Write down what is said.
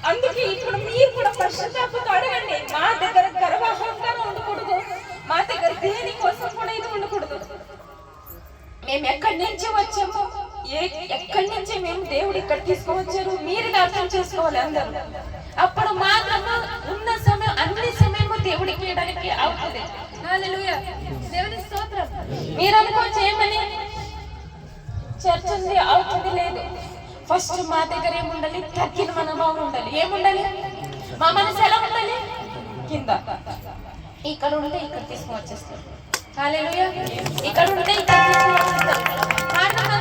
అందుకే ఇప్పుడు మీరు కూడా పశ్చాత్తాపంతో అడగండి. మా దగ్గర గర్వహంకారం ఉండకూడదు, మా దగ్గర దేని కోసం కూడా ఇది ఉండకూడదు. మేము ఎక్కడి నుంచి వచ్చామో, ఎక్కడి నుంచి మేము దేవుడు ఇక్కడ తీసుకువచ్చారు మీరు అర్థం చేసుకోవాలి అందరూ. అప్పుడు మాత్రము ఉన్న సమయం అన్ని సమయము దేవుడికి ఇవ్వడానికి అవుతుంది. హల్లెలూయా, దేవుని స్తోత్రం. మీరు అనుకోవచ్చు ఏమని, చర్చ్ ఉంది అవుతుంది, లేదు. ఫస్ట్ మా దగ్గర ఏముండాలి, తగ్గిన మనోభావం ఉండాలి. ఏముండాలి, మా మనసు ఎలా ఉండాలి, కింద. ఇక్కడ ఉంటే ఇక్కడ తీసుకుని వచ్చేస్తారు. హల్లెలూయా, ఇక్కడ ఉంటే ఇక్కడ తీసుకుని వచ్చేస్తారు.